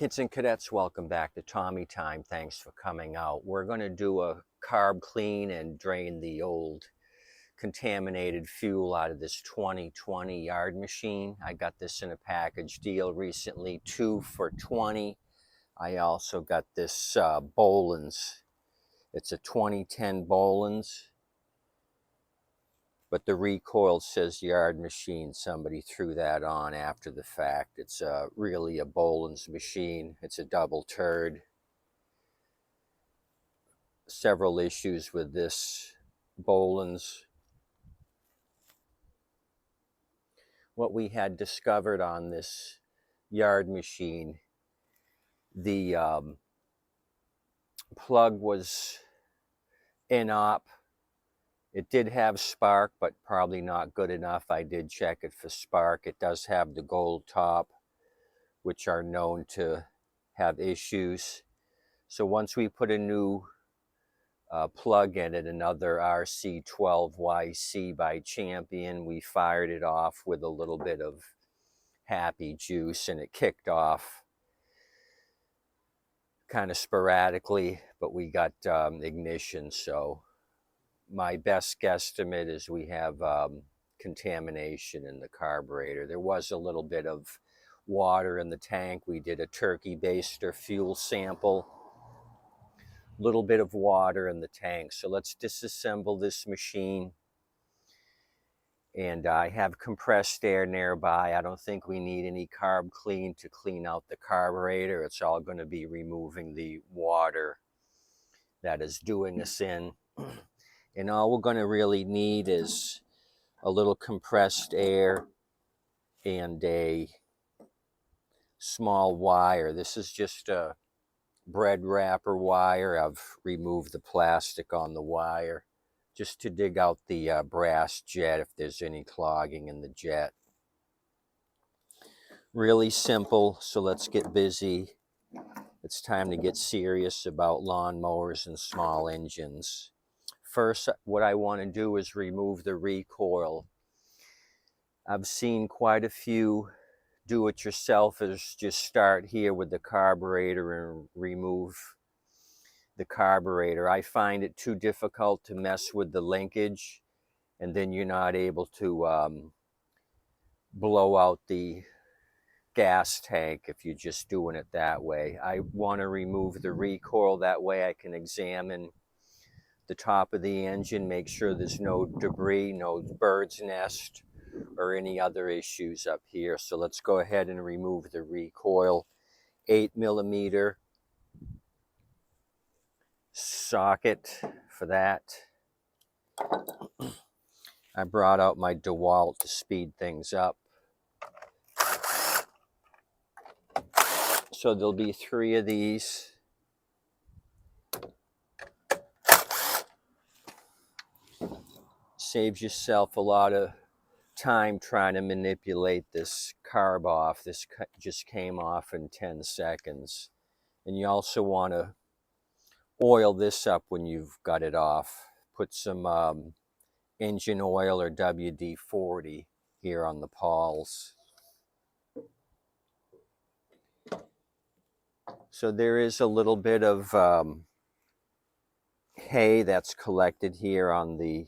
Kids and cadets, welcome back to Tommy Time. Thanks for coming out. We're going to do a carb clean and drain the old contaminated fuel out of this 2020 Yard machine. I got this in a package deal recently, 2 for $20. I also got this Bolens. It's a 2010 Bolens, but the recoil says Yard Machine. Somebody threw that on after the fact. It's really a Bolens machine. It's a double turd. Several issues with this Bolens. What we had discovered on this Yard machine, the plug was in-op. It did have spark, but probably not good enough. I did check it for spark. It does have the gold top, which are known to have issues. So once we put a new plug in it, another RC12YC by Champion, we fired it off with a little bit of happy juice, and it kicked off kind of sporadically, but we got ignition. So my best guesstimate is we have contamination in the carburetor. There was a little bit of water in the tank. We did a turkey baster fuel sample. Little bit of water in the tank. So let's disassemble this machine. And I have compressed air nearby. I don't think we need any carb clean to clean out the carburetor. It's all going to be removing the water that is doing us in. And all we're going to really need is a little compressed air and a small wire. This is just a bread wrapper wire. I've removed the plastic on the wire just to dig out the brass jet if there's any clogging in the jet. Really simple, so let's get busy. It's time to get serious about lawnmowers and small engines. First, what I want to do is remove the recoil. I've seen quite a few do-it-yourselfers just start here with the carburetor and remove the carburetor. I find it too difficult to mess with the linkage, and then you're not able to blow out the gas tank if you're just doing it that way. I want to remove the recoil. That way I can examine the top of the engine, make sure there's no debris, no bird's nest, or any other issues up here. So let's go ahead and remove the recoil. 8mm socket for that. I brought out my DeWalt to speed things up. So there'll be 3 of these. Saves yourself a lot of time trying to manipulate this carb off. This just came off in 10 seconds. And you also want to oil this up when you've got it off. Put some engine oil or WD-40 here on the pawls. So there is a little bit of hay that's collected here on the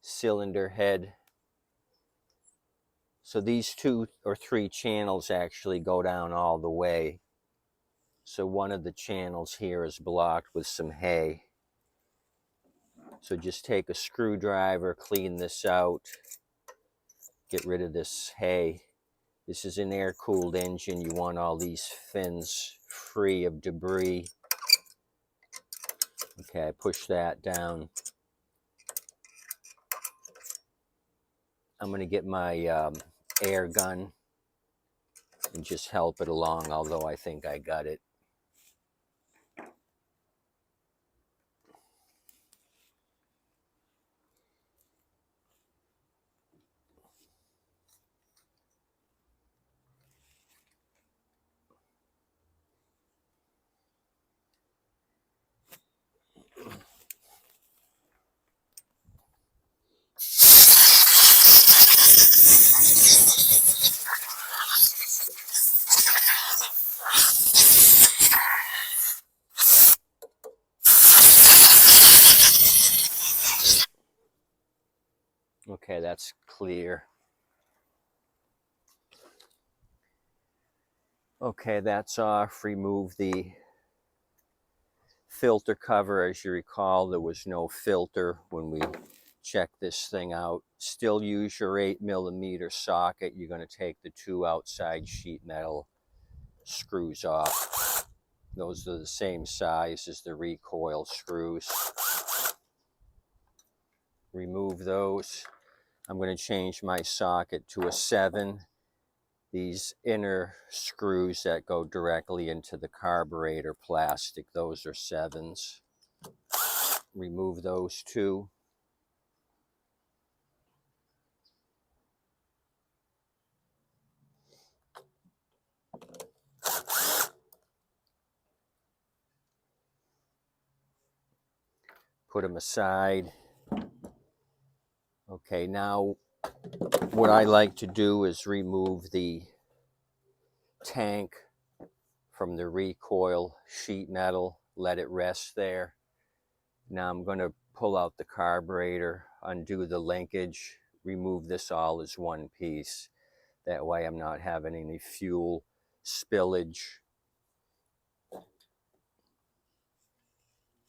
cylinder head. So these 2 or 3 channels actually go down all the way. So one of the channels here is blocked with some hay. So just take a screwdriver, clean this out, get rid of this hay. This is an air-cooled engine. You want all these fins free of debris. Okay, I push that down. I'm going to get my air gun and just help it along, although I think I got it. that's clear. Okay, that's off. Remove the filter cover. As you recall, there was no filter when we checked this thing out. Still use your 8mm socket. You're going to take the 2 outside sheet metal screws off. Those are the same size as the recoil screws. Remove those. I'm going to change my socket to a 7. These inner screws that go directly into the carburetor plastic, those are 7s. Remove those 2. Put them aside. Okay, now what I like to do is remove the tank from the recoil sheet metal, let it rest there. Now I'm going to pull out the carburetor, undo the linkage, remove this all as one piece. That way I'm not having any fuel spillage.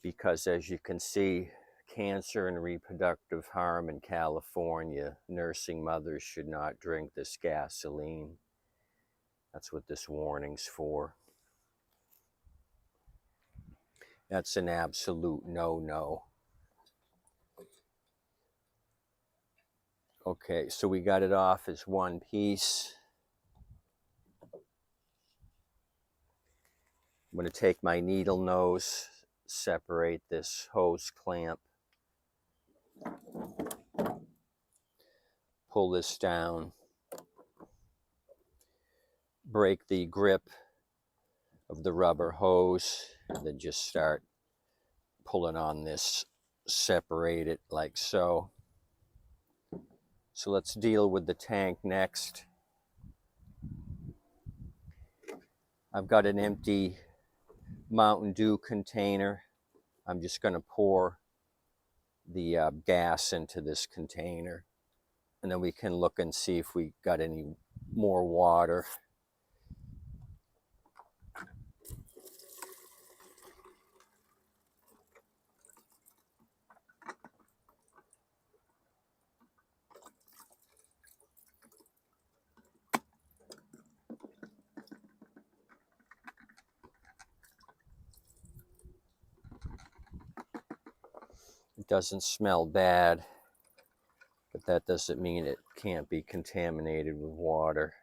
Because as you can see, cancer and reproductive harm in California, nursing mothers should not drink this gasoline. That's what this warning's for. That's an absolute no-no. Okay, so we got it off as one piece. I'm going to take my needle nose, separate this hose clamp, pull this down, break the grip of the rubber hose, and then just start pulling on this, separate it like so. So let's deal with the tank next. I've got an empty Mountain Dew container. I'm just going to pour the gas into this container, and then we can look and see if we got any more water. It doesn't smell bad, but that doesn't mean it can't be contaminated with water.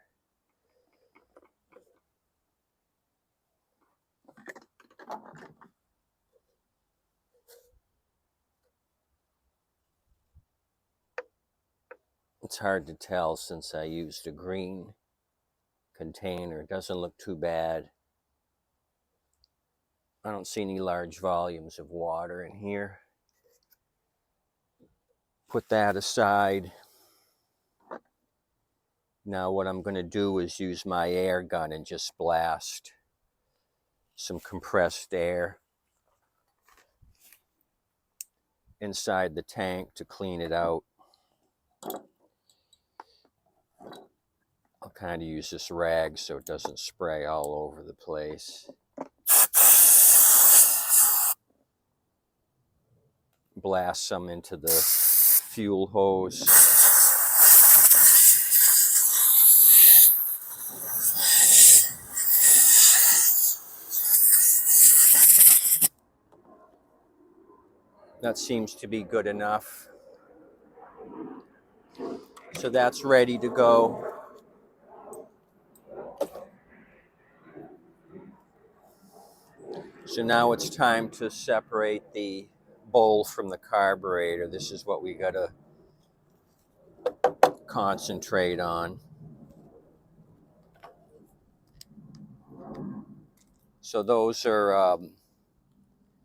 It's hard to tell since I used a green container. It doesn't look too bad. I don't see any large volumes of water in here. Put that aside. Now what I'm going to do is use my air gun and just blast some compressed air inside the tank to clean it out. I'll kind of use this rag so it doesn't spray all over the place. Blast some into the fuel hose. That seems to be good enough. So that's ready to go. So now it's time to separate the bowl from the carburetor. This is what we got to concentrate on. So those are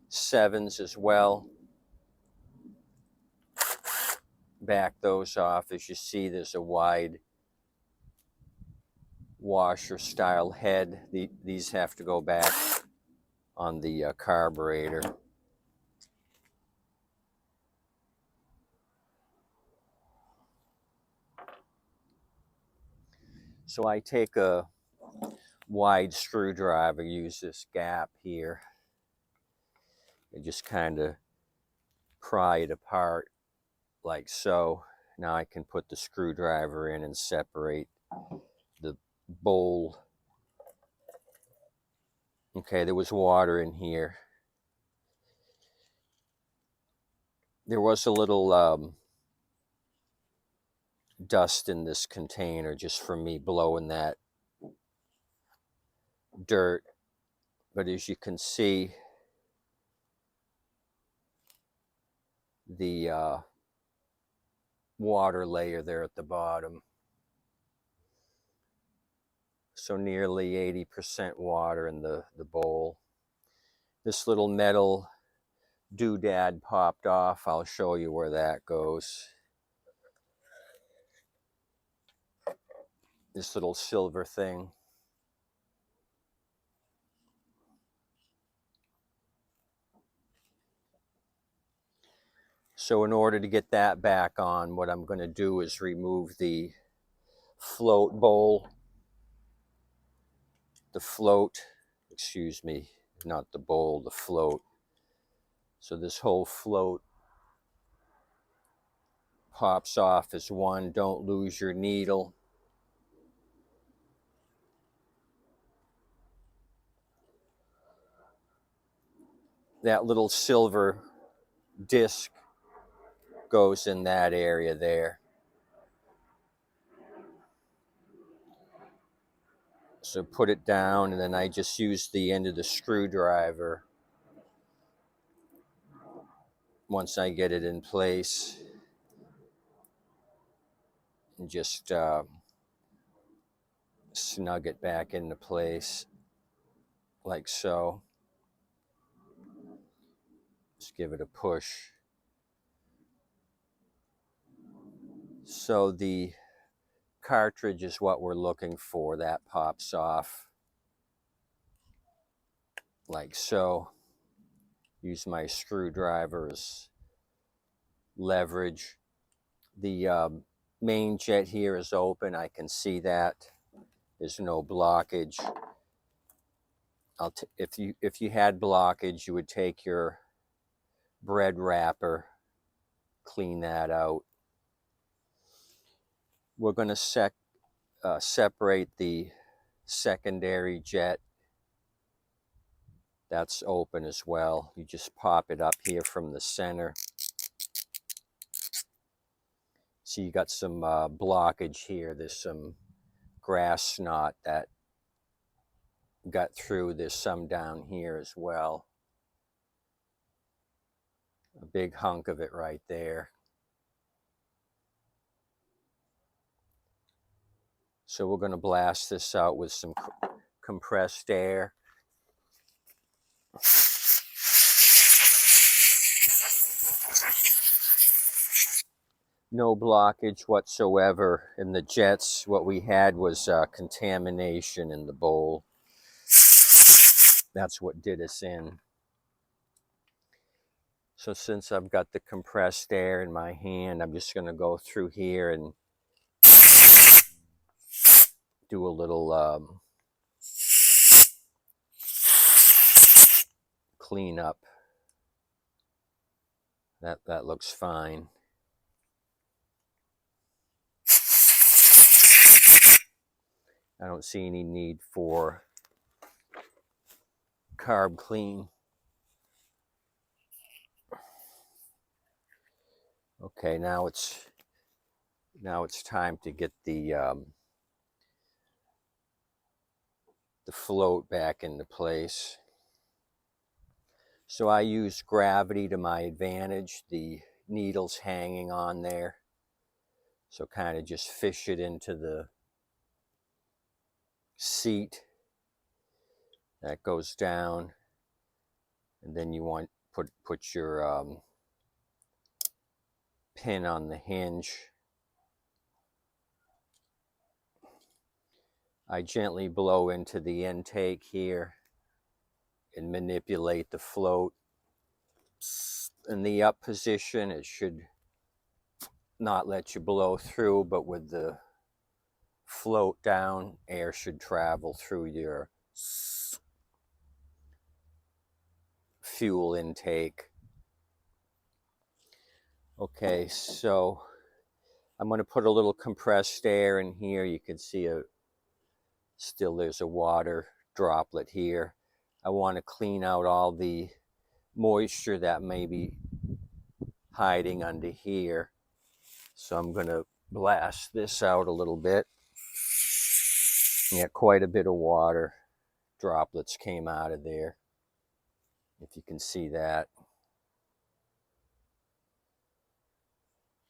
7s as well. Back those off. As you see, there's a wide washer style head. These have to go back on the carburetor. So I take a wide screwdriver, use this gap here, and just kind of pry it apart like so. Now I can put the screwdriver in and separate the bowl. Okay, there was water in here. There was a little dust in this container just from me blowing that dirt. But as you can see, the water layer there at the bottom. So nearly 80% water in the bowl. This little metal doodad popped off. I'll show you where that goes. This little silver thing. So in order to get that back on, what I'm going to do is remove the float bowl. The float, excuse me, not the bowl, the float. So this whole float pops off as one. Don't lose your needle. That little silver disc goes in that area there. So put it down, and then I just use the end of the screwdriver once I get it in place, and just snug it back into place like so. Just give it a push. So the cartridge is what we're looking for. That pops off like so. Use my screwdriver as leverage. The main jet here is open. I can see that. There's no blockage. If you had blockage, you would take your bread wrapper, clean that out. We're going to separate the secondary jet. That's open as well. You just pop it up here from the center. So you got some blockage here. There's some grass snot that got through. There's some down here as well. A big hunk of it right there. So we're going to blast this out with some compressed air. No blockage whatsoever in the jets. What we had was contamination in the bowl. That's what did us in. So since I've got the compressed air in my hand, I'm just going to go through here and do a little clean up. That looks fine. I don't see any need for carb clean. Okay, now it's time to get the float back into place. So I use gravity to my advantage. The needle's hanging on there. So kind of just fish it into the seat. That goes down. And then you want put your pin on the hinge. I gently blow into the intake here and manipulate the float. In the up position, it should not let you blow through, but with the float down, air should travel through your fuel intake. Okay, so I'm going to put a little compressed air in here. You can see there's a water droplet here. I want to clean out all the moisture that may be hiding under here. So I'm going to blast this out a little bit. Yeah, quite a bit of water droplets came out of there, if you can see that.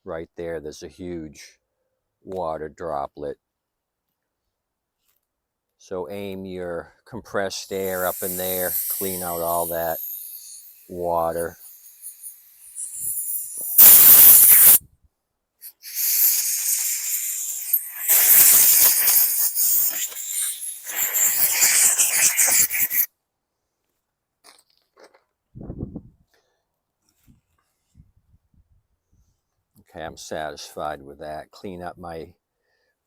Right there's a huge water droplet. So aim your compressed air up in there, clean out all that water. Okay, I'm satisfied with that. Clean up my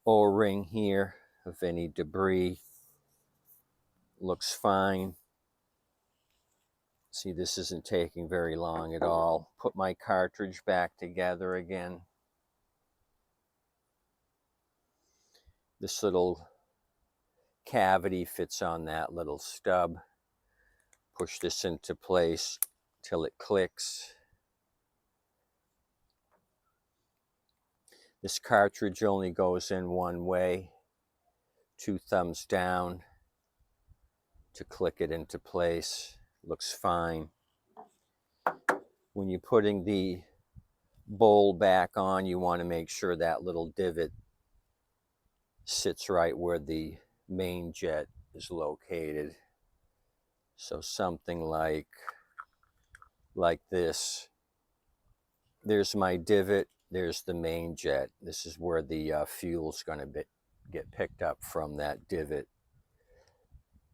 O-ring here of any debris. Looks fine. See, this isn't taking very long at all. Put my cartridge back together again. This little cavity fits on that little stub. Push this into place till it clicks. This cartridge only goes in one way. 2 thumbs down to click it into place. Looks fine. When you're putting the bowl back on, you want to make sure that little divot sits right where the main jet is located. So something like this. There's my divot, there's the main jet. This is where the fuel's going to get picked up from that divot.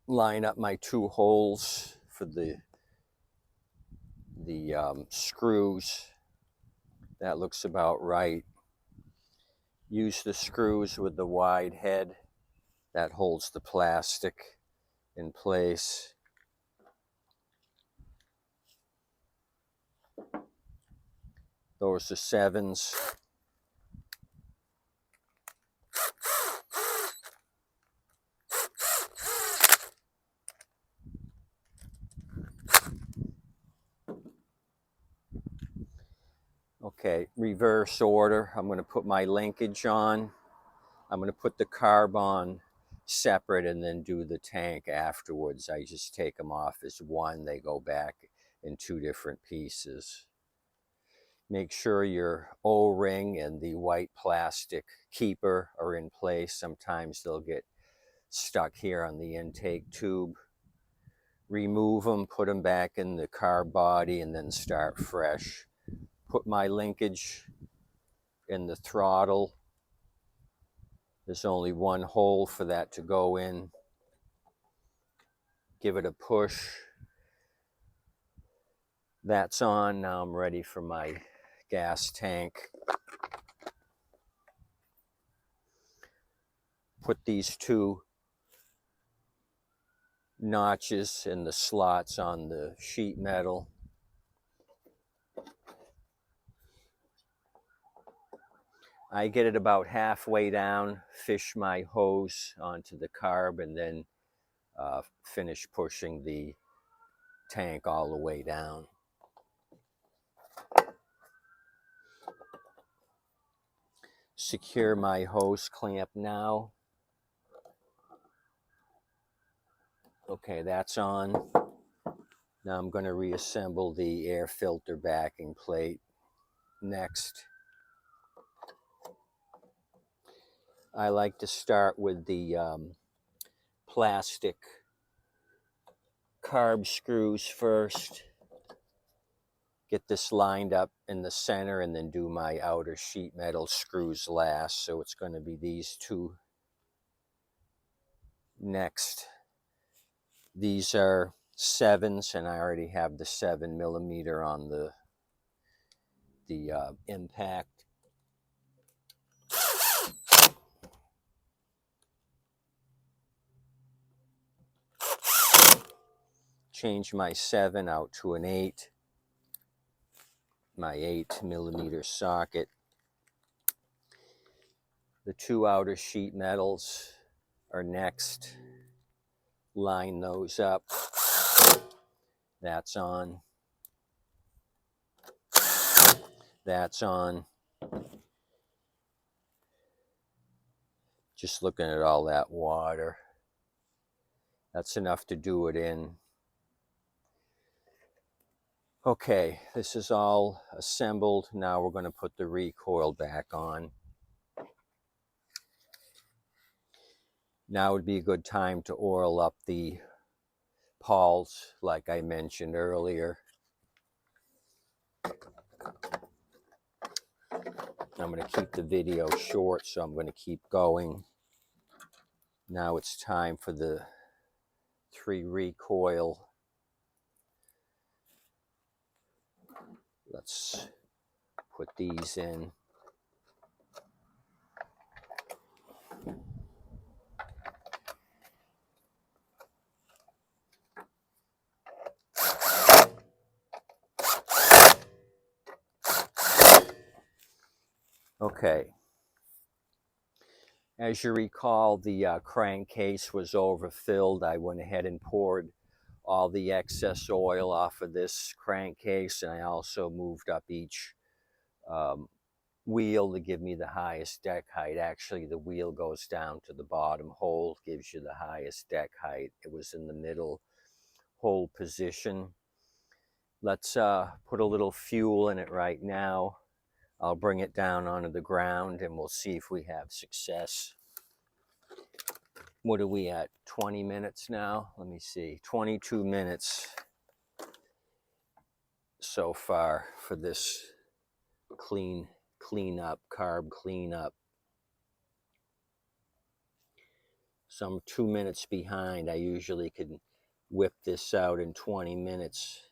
Line up my 2 holes for the screws. That looks about right. Use the screws with the wide head. That holds the plastic in place. Those are 7s. Okay, reverse order. I'm going to put my linkage on. I'm going to put the carb on separate and then do the tank afterwards. I just take them off as one. They go back in 2 different pieces. Make sure your O-ring and the white plastic keeper are in place. Sometimes they'll get stuck here on the intake tube. Remove them, put them back in the carb body, and then start fresh. Put my linkage in the throttle. There's only 1 hole for that to go in. Give it a push. That's on. Now I'm ready for my gas tank. Put these 2 notches in the slots on the sheet metal. I get it about halfway down, fish my hose onto the carb, and then finish pushing the tank all the way down. Secure my hose clamp now. Okay, that's on. Now I'm going to reassemble the air filter backing plate next. I like to start with the plastic carb screws first. Get this lined up in the center and then do my outer sheet metal screws last. So it's going to be these 2 next. These are 7s, and I already have the 7mm on the impact. change my 7 out to an 8, my 8mm socket. The 2 outer sheet metals are next. Line those up. That's on. That's on. Just looking at all that water. That's enough to do it in. Okay, this is all assembled. Now we're going to put the recoil back on. Now would be a good time to oil up the pawls, like I mentioned earlier. I'm going to keep the video short, so I'm going to keep going. Now it's time for the 3 recoil. Let's put these in. Okay. As you recall, the crankcase was overfilled. I went ahead and poured all the excess oil off of this crankcase, and I also moved up each wheel to give me the highest deck height. Actually, the wheel goes down to the bottom hole, gives you the highest deck height. It was in the middle hole position. Let's put a little fuel in it right now. I'll bring it down onto the ground and we'll see if we have success. What are we at? 20 minutes now? Let me see. 22 minutes so far for this cleanup, carb cleanup. So I'm 2 minutes behind. I usually could whip this out in 20 minutes.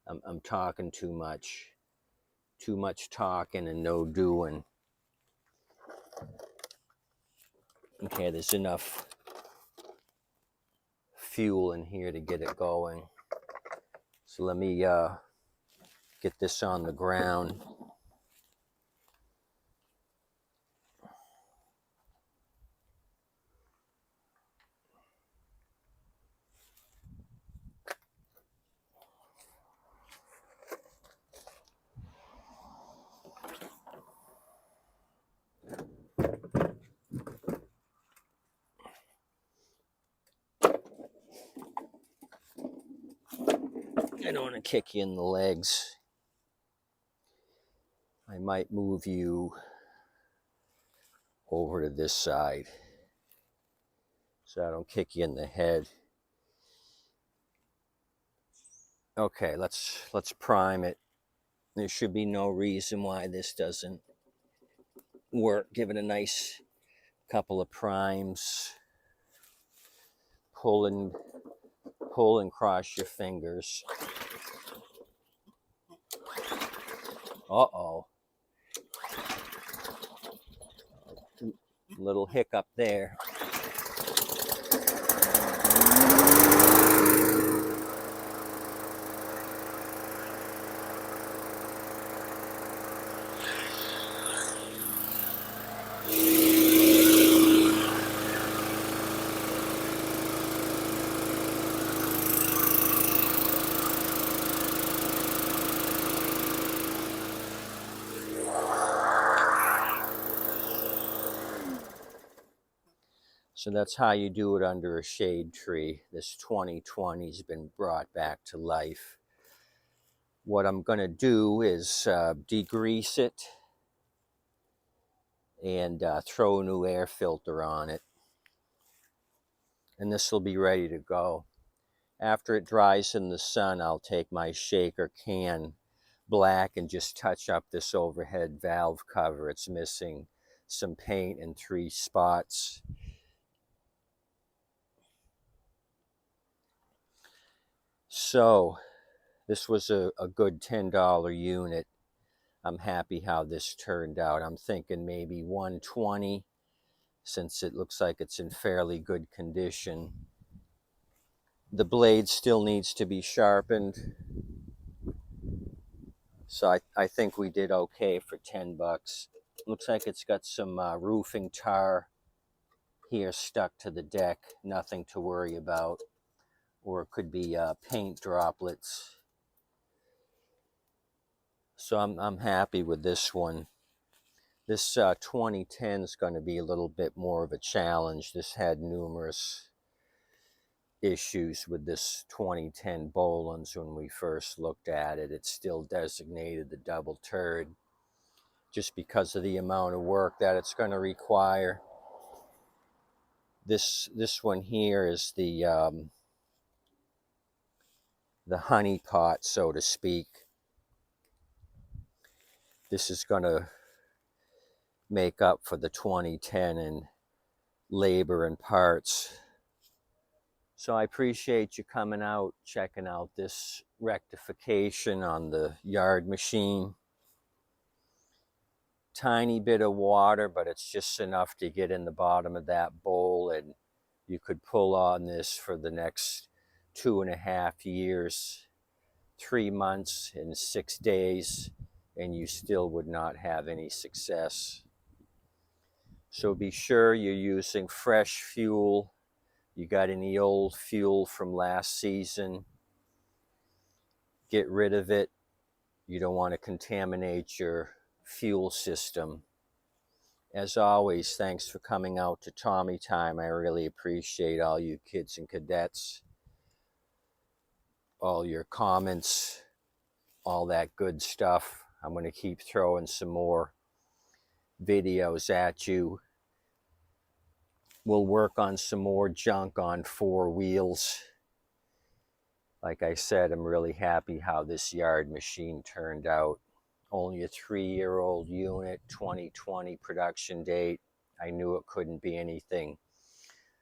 I'm talking too much. Too much talking and no doing. Okay, there's enough fuel in here to get it going. So let me get this on the ground. I don't want to kick you in the legs. I might move you over to this side so I don't kick you in the head. Okay, let's prime it. There should be no reason why this doesn't work. Give it a nice couple of primes. Pull and cross your fingers. Uh-oh. Little hiccup there. So that's how you do it under a shade tree. This 2020's been brought back to life. What I'm going to do is degrease it and throw a new air filter on it. And this will be ready to go. After it dries in the sun, I'll take my shaker can black and just touch up this overhead valve cover. It's missing some paint in 3 spots. So this was a good $10 unit. I'm happy how this turned out. I'm thinking maybe 120, since it looks like it's in fairly good condition. The blade still needs to be sharpened. So I think we did okay for 10 bucks. Looks like it's got some roofing tar here stuck to the deck. Nothing to worry about. Or it could be paint droplets. So I'm happy with this one. This 2010 is going to be a little bit more of a challenge. This had numerous issues with this 2010 Bolens when we first looked at it. It's still designated the double turd just because of the amount of work that it's going to require. This one here is the honey pot, so to speak. This is going to make up for the 2010 in labor and parts. So I appreciate you coming out, checking out this rectification on the Yard machine. Tiny bit of water, but it's just enough to get in the bottom of that bowl, and you could pull on this for the next 2.5 years, 3 months and 6 days, and you still would not have any success. So be sure you're using fresh fuel. You got any old fuel from last season, get rid of it. You don't want to contaminate your fuel system. As always, thanks for coming out to Tommy Time. I really appreciate all you kids and cadets, all your comments, all that good stuff. I'm going to keep throwing some more videos at you. We'll work on some more junk on 4 wheels. Like I said, I'm really happy how this Yard machine turned out. Only a 3-year-old unit, 2020 production date. I knew it couldn't be anything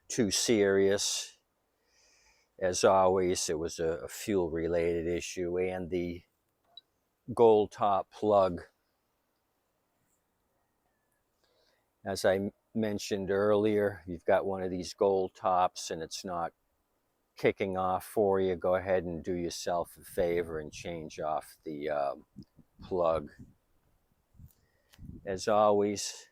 too serious. As always, it was a fuel-related issue, and the gold top plug. As I mentioned earlier, you've got one of these gold tops and it's not kicking off for you, go ahead and do yourself a favor and change off the plug. As always,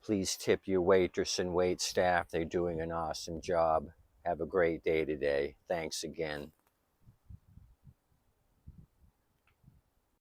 please tip your waitress and wait staff. They're doing an awesome job. Have a great day today. Thanks again.